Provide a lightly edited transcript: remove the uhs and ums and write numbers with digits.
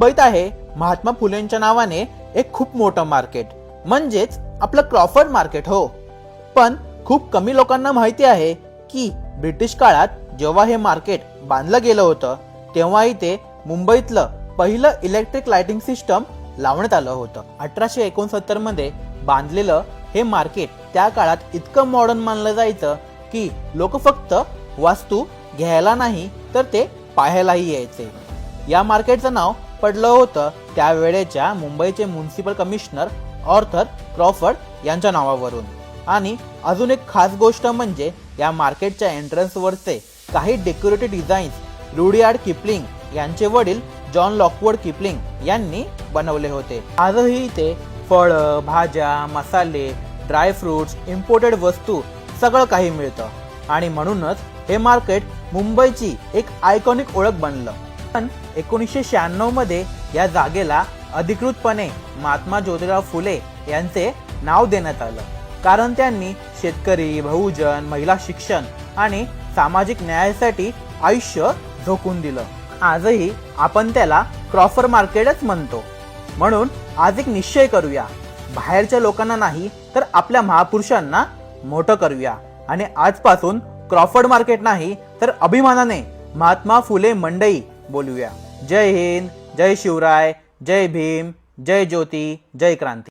मुंबईत आहे महात्मा फुलेंच्या नावाने एक खूप मोठं मार्केट, म्हणजेच आपलं क्रॉफर्ड मार्केट हो। पण खूप कमी लोकांना माहिती आहे की ब्रिटिश काळात जेव्हा हे मार्केट बांधलं गेलं होतं तेव्हा इथे मुंबईतलं पहिलं इलेक्ट्रिक लाइटिंग सिस्टम लावण्यात आलं होतं। 1869 मध्ये बांधलेलं हे मार्केट त्या काळात इतकं मॉडर्न मानलं जायचं की लोक फक्त वास्तू घ्यायला नाही तर ते पाहायलाही यायचे। या मार्केटचं नाव पडलं होतं त्यावेळेच्या मुंबईचे म्युनिसिपल कमिशनर ऑर्थर क्रॉफर्ड यांच्या नावावरून। आणि अजून एक खास गोष्ट म्हणजे या मार्केटच्या एंट्रन्सवरचे काही डेकोरेटिव्ह डिझाईन्स रुडयार्ड किपलिंग यांचे वडील जॉन लॉकवुड किपलिंग यांनी बनवले होते। आजही इथे फळं, भाज्या, मसाले, ड्राय फ्रुट्स, इम्पोर्टेड वस्तू सगळं काही मिळतं आणि म्हणूनच हे मार्केट मुंबईची एक आयकॉनिक ओळख बनलं। पण 1996 मध्ये या जागेला अधिकृतपणे महात्मा ज्योतिराव फुले यांचे नाव देण्यात आलं, कारण त्यांनी शेतकरी, बहुजन, महिला शिक्षण आणि सामाजिक न्यायासाठी आयुष्य झोकून दिलं। आजही आपण त्याला क्रॉफर्ड मार्केटच म्हणतो। म्हणून आज एक निश्चय करूया, बाहेरच्या लोकांना नाही तर आपल्या महापुरुषांना मोठं करूया आणि आजपासून क्रॉफर्ड मार्केट नाही तर अभिमानाने महात्मा फुले मंडई बोलूया। जय हिंद, जय शिवराय, जय भीम, जय ज्योती, जय क्रांती।